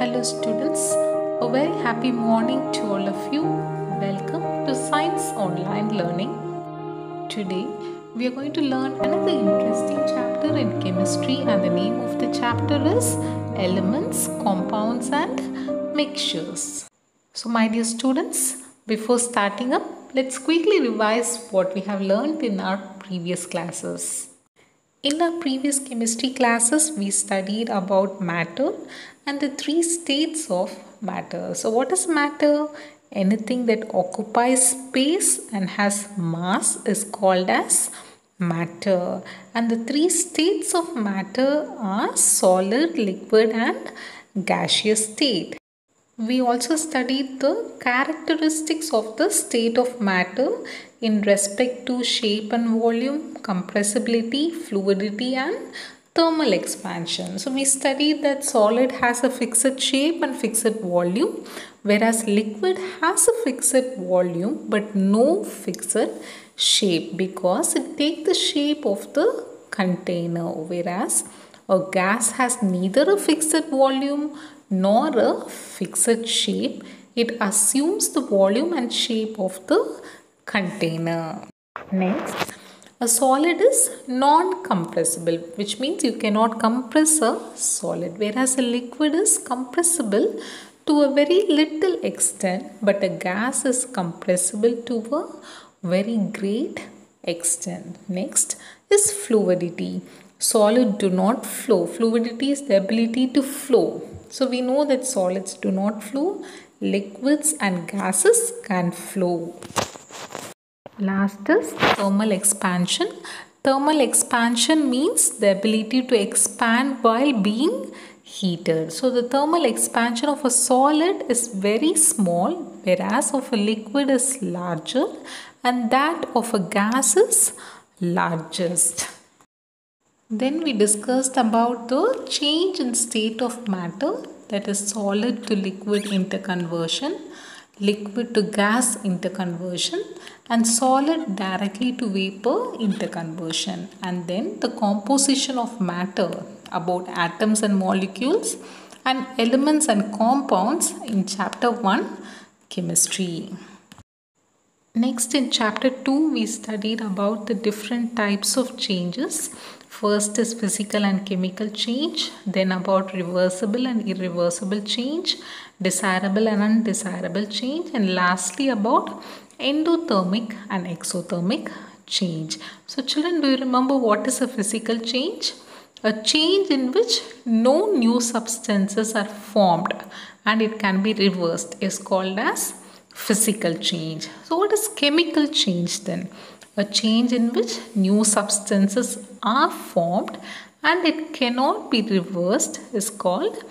Hello students, a very happy morning to all of you. Welcome to Science Online Learning. Today we are going to learn another interesting chapter in chemistry, and the name of the chapter is Elements, Compounds and Mixtures. So my dear students, before starting up, let's quickly revise what we have learned in our previous classes. In our previous chemistry classes, we studied about matter and the three states of matter. So what is matter? Anything that occupies space and has mass is called as matter. And the three states of matter are solid, liquid and gaseous state. We also studied the characteristics of the state of matter in respect to shape and volume, compressibility, fluidity and thermal expansion. So we studied that solid has a fixed shape and fixed volume, whereas liquid has a fixed volume but no fixed shape because it takes the shape of the container, whereas a gas has neither a fixed volume nor a fixed shape. It assumes the volume and shape of the container. Next, a solid is non-compressible, which means you cannot compress a solid, whereas a liquid is compressible to a very little extent, but a gas is compressible to a very great extent. Next is fluidity. Solid do not flow. Fluidity is the ability to flow. So we know that solids do not flow. Liquids and gases can flow. Last is thermal expansion. Thermal expansion means the ability to expand while being heated. So the thermal expansion of a solid is very small, whereas of a liquid is larger and that of a gas is largest. Then we discussed about the change in state of matter, that is solid to liquid interconversion, liquid to gas interconversion and solid directly to vapor interconversion, and then the composition of matter about atoms and molecules and elements and compounds in chapter 1 chemistry. Next, in chapter 2 we studied about the different types of changes. First is physical and chemical change, then about reversible and irreversible change, desirable and undesirable change, and lastly about endothermic and exothermic change. So children, do you remember what is a physical change? A change in which no new substances are formed and it can be reversed is called as physical change. So what is chemical change then? A change in which new substances are formed and it cannot be reversed is called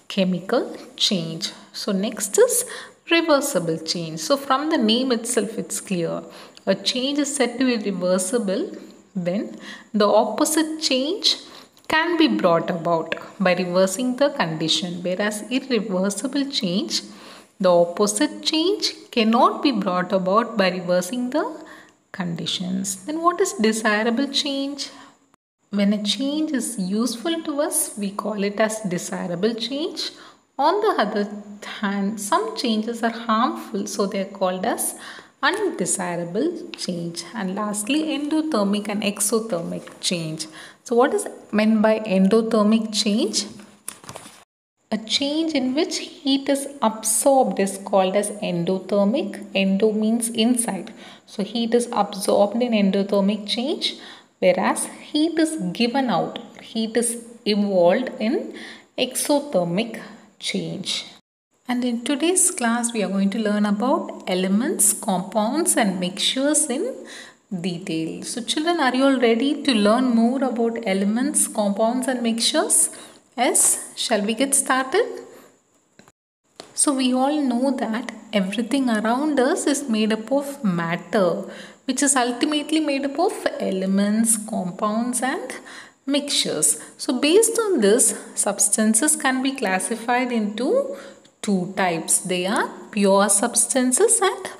chemical change. So next is reversible change. So from the name itself it's clear. A change is said to be reversible when the opposite change can be brought about by reversing the condition, whereas irreversible change, the opposite change cannot be brought about by reversing the conditions. Then what is desirable change? When a change is useful to us, we call it as desirable change. On the other hand, some changes are harmful, so they are called as undesirable change. And lastly, endothermic and exothermic change. So what is meant by endothermic change? A change in which heat is absorbed is called as endothermic. Endo means inside. So heat is absorbed in endothermic change, whereas heat is given out. Heat is evolved in exothermic change. And in today's class, we are going to learn about elements, compounds and mixtures in detail. So children, are you all ready to learn more about elements, compounds and mixtures? Yes, shall we get started? So we all know that everything around us is made up of matter, which is ultimately made up of elements, compounds and mixtures. So based on this, substances can be classified into two types. They are pure substances and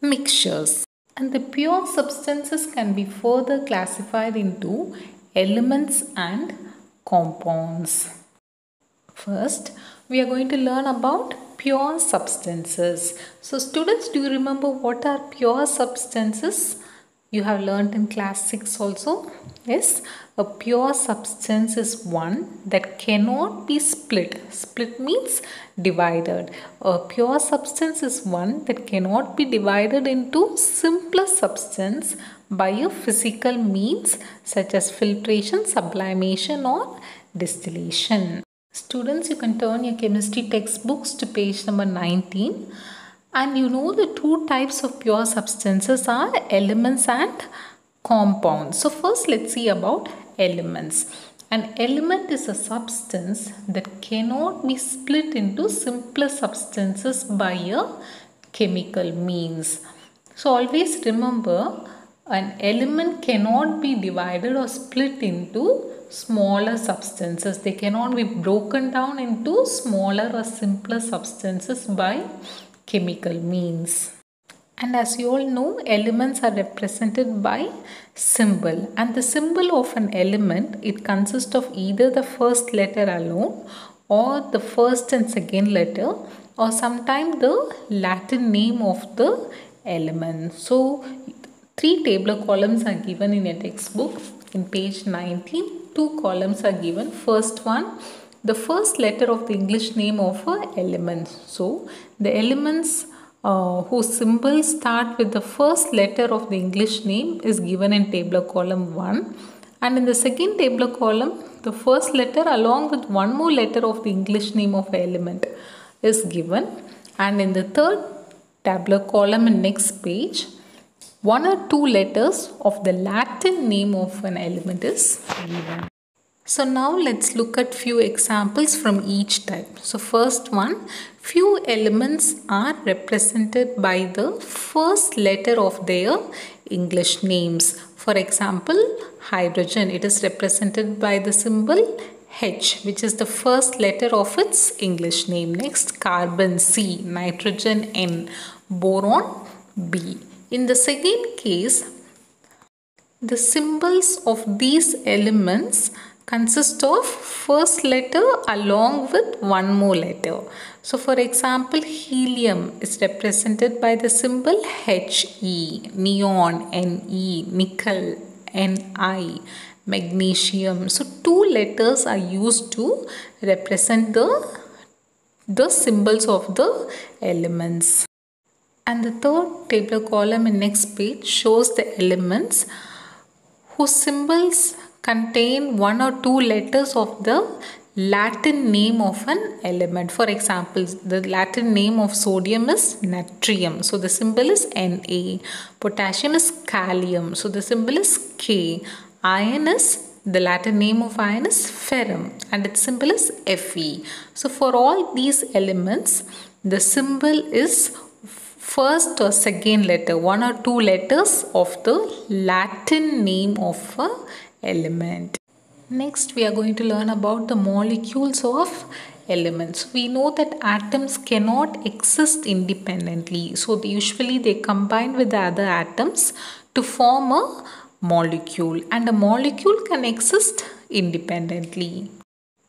mixtures. And the pure substances can be further classified into elements and compounds. First, we are going to learn about pure substances. So students, do you remember what are pure substances? You have learned in class 6 also. Yes, a pure substance is one that cannot be split. Split means divided. A pure substance is one that cannot be divided into simpler substance by a physical means such as filtration, sublimation or distillation. Students, you can turn your chemistry textbooks to page number 19, and you know the two types of pure substances are elements and compounds. So first let's see about elements. An element is a substance that cannot be split into simpler substances by a chemical means. So always remember, an element cannot be divided or split into smaller substances. They cannot be broken down into smaller or simpler substances by chemical means. And as you all know, elements are represented by symbol, and the symbol of an element, it consists of either the first letter alone or the first and second letter, or sometimes the Latin name of the element. So 3 tabular columns are given in your textbook. In page 19, 2 columns are given. First one, the first letter of the English name of an element. So the elements whose symbols start with the first letter of the English name is given in tabular column 1, and in the second tabular column the first letter along with one more letter of the English name of an element is given, and in the third tabular column in next page, 1 or 2 letters of the Latin name of an element is given. So now let's look at few examples from each type. So first one, few elements are represented by the first letter of their English names. For example, hydrogen, it is represented by the symbol H, which is the first letter of its English name. Next, carbon, C, nitrogen, N, boron, B. In the second case, the symbols of these elements consist of first letter along with one more letter. So for example, helium is represented by the symbol He, neon, Ne, nickel, Ni, magnesium. So 2 letters are used to represent the symbols of the elements. And the third tabular column in next page shows the elements whose symbols contain 1 or 2 letters of the Latin name of an element. For example, the Latin name of sodium is natrium, so the symbol is Na. Potassium is kalium, so the symbol is K. Iron is, the Latin name of iron is ferrum, and its symbol is Fe. So for all these elements, the symbol is first or second letter, 1 or 2 letters of the Latin name of a element. Next, we are going to learn about the molecules of elements. We know that atoms cannot exist independently, so usually they combine with the other atoms to form a molecule, and a molecule can exist independently.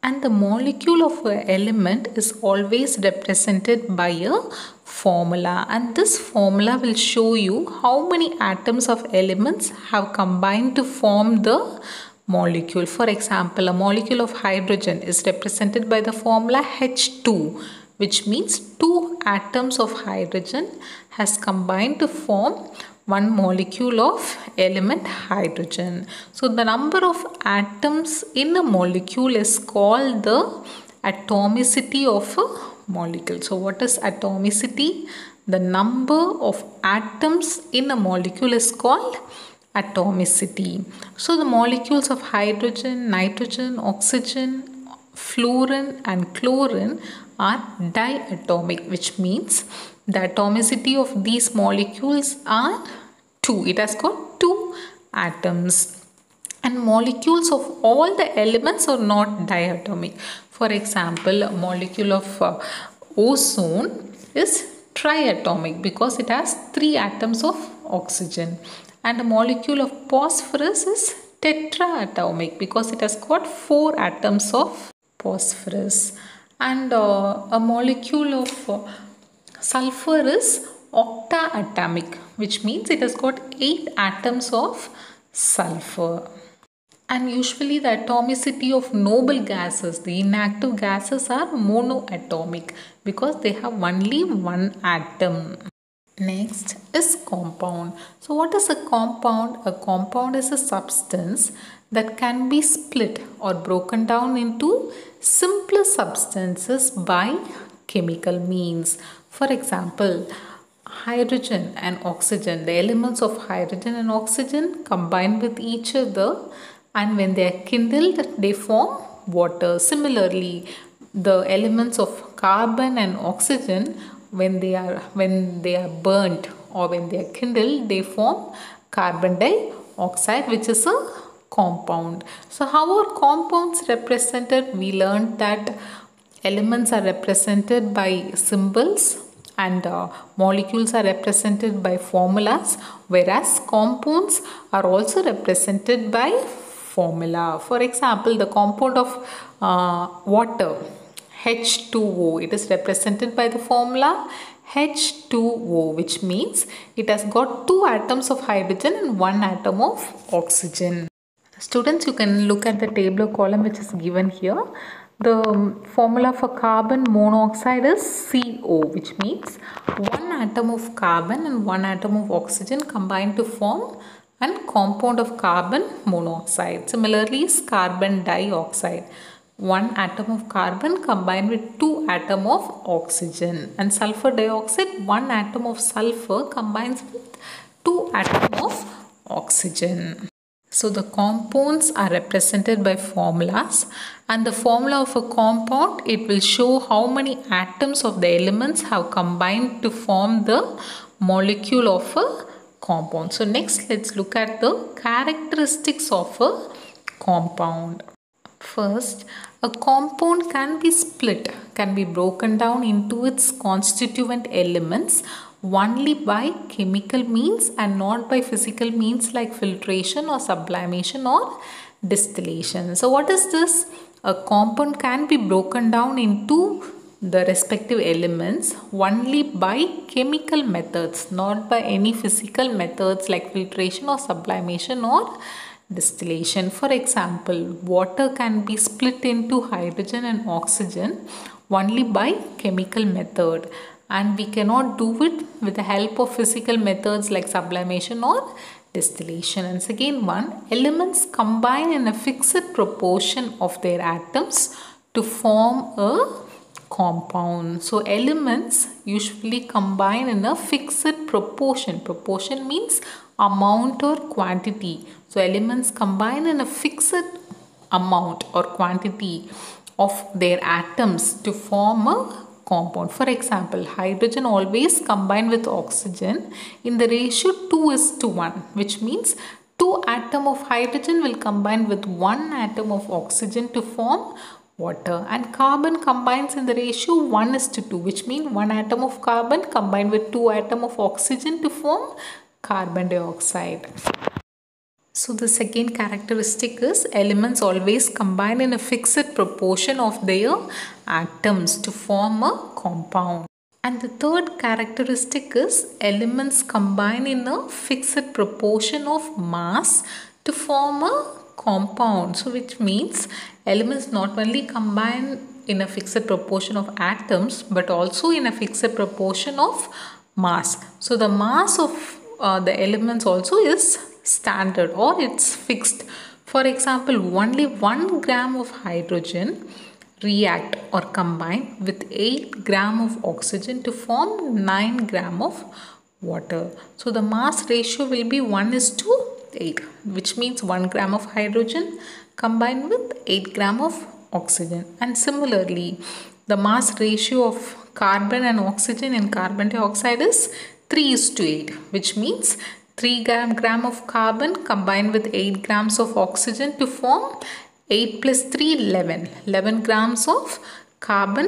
And the molecule of an element is always represented by a formula, and this formula will show you how many atoms of elements have combined to form the molecule. For example, a molecule of hydrogen is represented by the formula H2, which means 2 atoms of hydrogen has combined to form one molecule of element hydrogen. So the number of atoms in a molecule is called the atomicity of a molecule. So what is atomicity? The number of atoms in a molecule is called atomicity. So the molecules of hydrogen, nitrogen, oxygen, fluorine and chlorine are diatomic, which means the atomicity of these molecules are 2. It has got 2 atoms. And molecules of all the elements are not diatomic. For example, a molecule of ozone is triatomic because it has 3 atoms of oxygen. And a molecule of phosphorus is tetraatomic because it has got 4 atoms of phosphorus. and a molecule of sulfur is octaatomic, which means it has got 8 atoms of sulfur. And usually the atomicity of noble gases, the inactive gases, are monoatomic because they have only one atom. Next is compound. So what is a compound? A compound is a substance that can be split or broken down into simpler substances by chemical means. For example, hydrogen and oxygen. The elements of hydrogen and oxygen combine with each other, and when they are kindled, they form water. Similarly, the elements of carbon and oxygen, when they are burnt or when they are kindled, they form carbon dioxide, which is a compound. So how are compounds represented? We learned that elements are represented by symbols and molecules are represented by formulas, whereas compounds are also represented by formula. For example, the compound of water, H2O, it is represented by the formula H2O, which means it has got 2 atoms of hydrogen and 1 atom of oxygen. Students, you can look at the tabular column which is given here. The formula for carbon monoxide is CO, which means 1 atom of carbon and 1 atom of oxygen combined to form a compound of carbon monoxide. Similarly, is carbon dioxide. 1 atom of carbon combined with 2 atom of oxygen. And sulfur dioxide, 1 atom of sulfur combines with 2 atom of oxygen. So the compounds are represented by formulas, and the formula of a compound, it will show how many atoms of the elements have combined to form the molecule of a compound. So next, let's look at the characteristics of a compound. First, a compound can be split, can be broken down into its constituent elements only by chemical means and not by physical means like filtration or sublimation or distillation. So what is this? A compound can be broken down into the respective elements only by chemical methods, not by any physical methods like filtration or sublimation or distillation. For example, water can be split into hydrogen and oxygen only by chemical method, and we cannot do it with the help of physical methods like sublimation or distillation. And second one, elements combine in a fixed proportion of their atoms to form a compound. So elements usually combine in a fixed proportion. Proportion means amount or quantity. So elements combine in a fixed amount or quantity of their atoms to form a compound. For example, hydrogen always combine with oxygen in the ratio 2:1, which means 2 atom of hydrogen will combine with 1 atom of oxygen to form water, and carbon combines in the ratio 1:2, which means 1 atom of carbon combined with 2 atom of oxygen to form carbon dioxide. So the second characteristic is elements always combine in a fixed proportion of their atoms to form a compound. And the third characteristic is elements combine in a fixed proportion of mass to form a compound. So which means elements not only combine in a fixed proportion of atoms but also in a fixed proportion of mass. So the mass of the elements also is standard or it's fixed. For example, only 1 gram of hydrogen react or combine with 8 gram of oxygen to form 9 gram of water. So the mass ratio will be 1:8, which means 1 gram of hydrogen combined with 8 gram of oxygen. And similarly, the mass ratio of carbon and oxygen in carbon dioxide is 3:8, which means 3 gram of carbon combined with 8 grams of oxygen to form 8 plus 3, 11 grams of carbon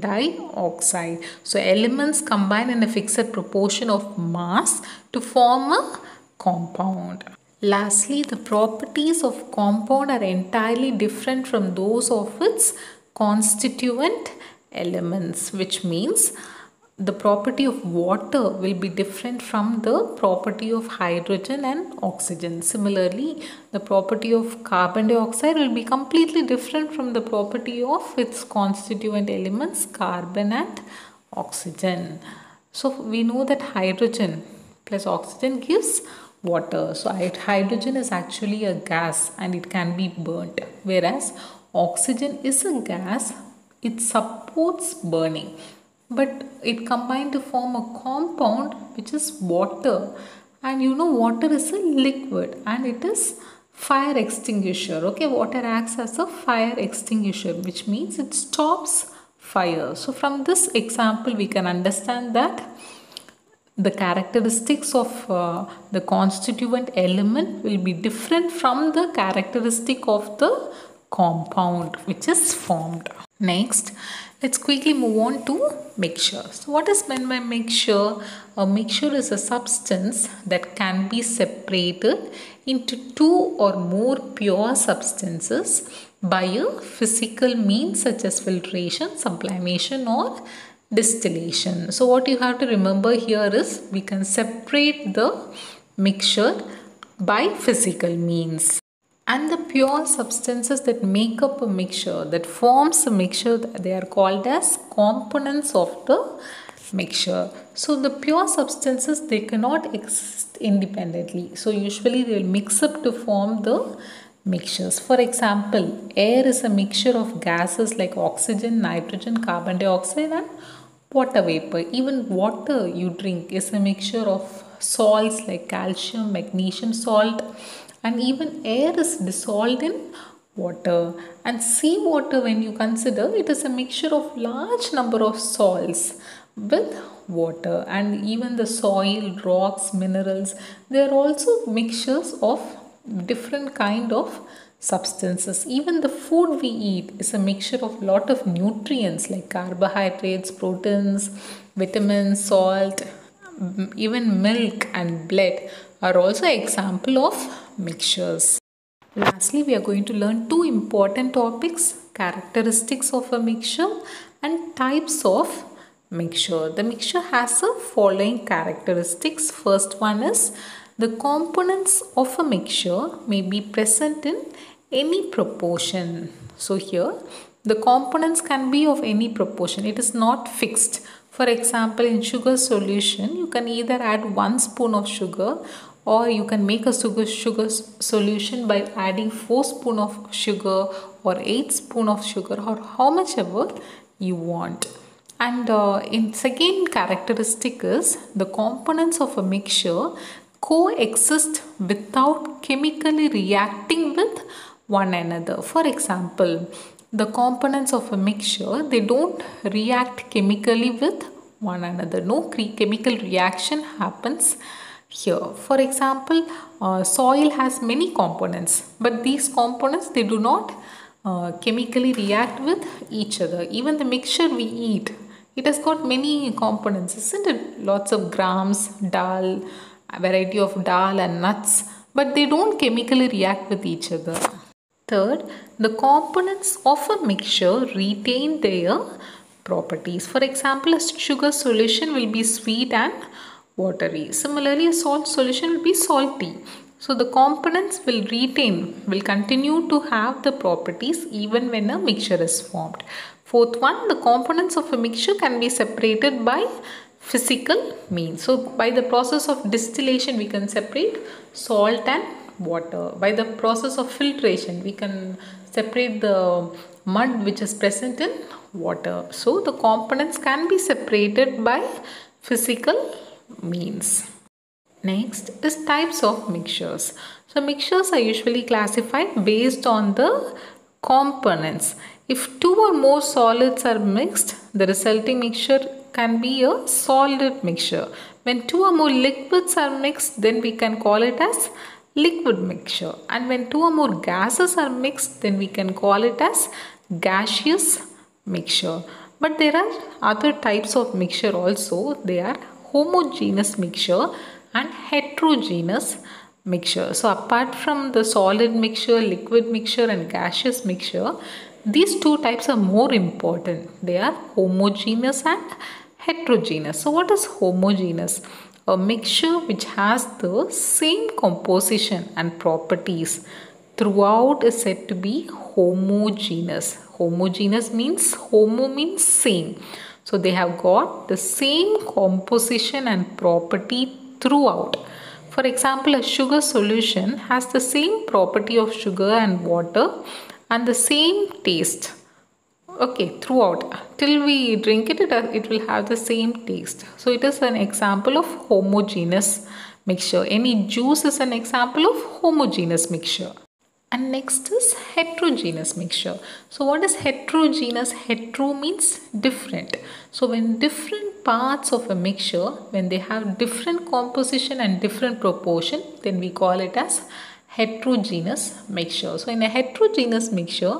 dioxide. So elements combine in a fixed proportion of mass to form a compound. Lastly, the properties of compound are entirely different from those of its constituent elements, which means the property of water will be different from the property of hydrogen and oxygen. Similarly, the property of carbon dioxide will be completely different from the property of its constituent elements, carbon and oxygen. So we know that hydrogen plus oxygen gives water. So hydrogen is actually a gas and it can be burnt, whereas oxygen is a gas, it supports burning, but it combined to form a compound which is water. And you know, water is a liquid and it is fire extinguisher. Okay, water acts as a fire extinguisher, which means it stops fire. So from this example we can understand that the characteristics of the constituent element will be different from the characteristic of the compound which is formed. Next, let's quickly move on to mixture. So what is meant by mixture? A mixture is a substance that can be separated into two or more pure substances by a physical means such as filtration, sublimation or distillation. So what you have to remember here is we can separate the mixture by physical means. And the pure substances that make up a mixture, that forms a mixture, they are called as components of the mixture. So the pure substances, they cannot exist independently. So usually they will mix up to form the mixtures. For example, air is a mixture of gases like oxygen, nitrogen, carbon dioxide and water vapor. Even water you drink is a mixture of salts like calcium, magnesium salt, and even air is dissolved in water. And seawater, when you consider, it is a mixture of large number of salts with water. And even the soil, rocks, minerals, they are also mixtures of different kind of substances. Even the food we eat is a mixture of lot of nutrients like carbohydrates, proteins, vitamins, salt, even milk and blood are also example of mixtures. Lastly, we are going to learn two important topics: characteristics of a mixture and types of mixture. The mixture has the following characteristics. First one is the components of a mixture may be present in any proportion. So here the components can be of any proportion. It is not fixed. For example, in sugar solution, you can either add 1 spoon of sugar or you can make a sugar solution by adding 4 spoon of sugar or 8 spoon of sugar or how much ever you want. And in second characteristic is the components of a mixture coexist without chemically reacting with one another. For example, the components of a mixture, they don't react chemically with one another. No chemical reaction happens here. For example, soil has many components, but these components, they do not chemically react with each other. Even the mixture we eat, it has got many components, isn't it? Lots of grams, dal, a variety of dal and nuts, but they don't chemically react with each other. Third, the components of a mixture retain their properties. For example, a sugar solution will be sweet and watery. Similarly, a salt solution will be salty. So the components will continue to have the properties even when a mixture is formed. Fourth one, the components of a mixture can be separated by physical means. So by the process of distillation, we can separate salt and water. By the process of filtration, we can separate the mud which is present in water. So the components can be separated by physical means. Next is types of mixtures. So mixtures are usually classified based on the components. If two or more solids are mixed, the resulting mixture can be a solid mixture. When two or more liquids are mixed, then we can call it as liquid mixture. And when two or more gases are mixed, then we can call it as gaseous mixture. But there are other types of mixture also. They are homogeneous mixture and heterogeneous mixture. So apart from the solid mixture, liquid mixture and gaseous mixture, these two types are more important. They are homogeneous and heterogeneous. So what is homogeneous? A mixture which has the same composition and properties throughout is said to be homogeneous. Homogeneous means homo means same. So they have got the same composition and property throughout. For example, a sugar solution has the same property of sugar and water and the same taste. Okay, throughout till we drink it, it will have the same taste. So it is an example of homogeneous mixture. Any juice is an example of homogeneous mixture. And next is heterogeneous mixture. So what is heterogeneous? Hetero means different. So when different parts of a mixture, when they have different composition and different proportion, then we call it as heterogeneous mixture. So in a heterogeneous mixture,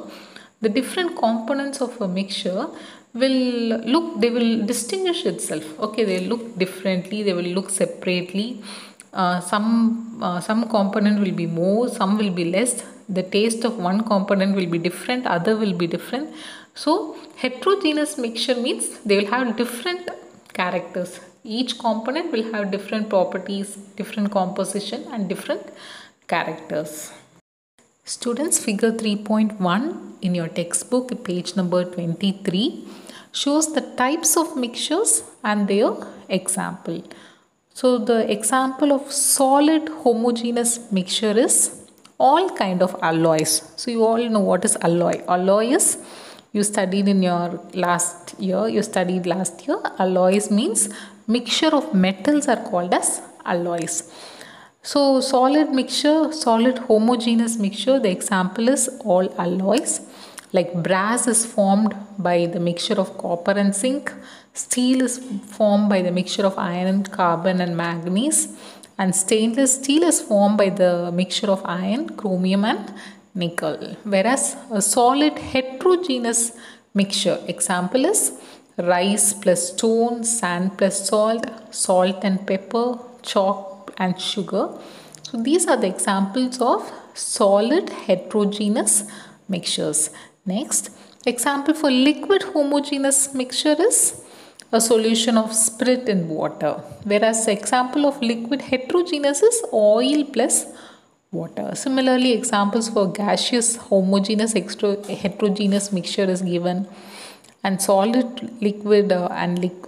the different components of a mixture they will distinguish itself. Okay, they look differently, they will look separately. Some component will be more, some will be less. The taste of one component will be different, other will be different. So heterogeneous mixture means they will have different characters. Each component will have different properties, different composition and different characters. Students, figure 3.1 in your textbook, page number 23, shows the types of mixtures and their example. So the example of solid homogeneous mixture is all kind of alloys. So you all know what is alloy. Alloy is, you studied last year. Alloys means mixture of metals are called as alloys. So solid mixture, solid homogeneous mixture, the example is all alloys. Like brass is formed by the mixture of copper and zinc. Steel is formed by the mixture of iron, carbon and manganese. And stainless steel is formed by the mixture of iron, chromium and nickel. Whereas a solid heterogeneous mixture, example is rice plus stone, sand plus salt, salt and pepper, chalk and sugar. So these are the examples of solid heterogeneous mixtures. Next, example for liquid homogeneous mixture is a solution of spirit in water. Whereas example of liquid heterogeneous is oil plus water. Similarly, examples for gaseous homogeneous heterogeneous mixture is given. And solid, liquid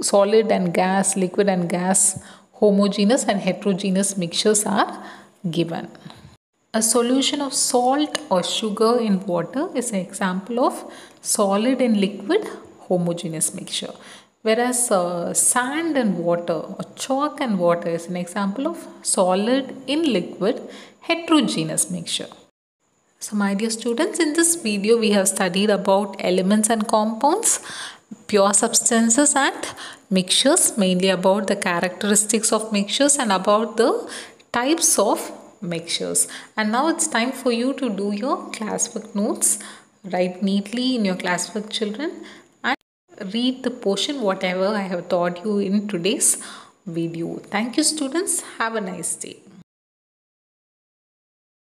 solid and gas, liquid and gas homogeneous and heterogeneous mixtures are given. A solution of salt or sugar in water is an example of solid and liquid homogeneous mixture. Whereas sand and water or chalk and water is an example of solid in liquid heterogeneous mixture. So my dear students, in this video we have studied about elements and compounds, pure substances and mixtures, mainly about the characteristics of mixtures and about the types of mixtures. And now it's time for you to do your classwork notes. Write neatly in your classwork, children, and read the portion whatever I have taught you in today's video. Thank you, students. Have a nice day.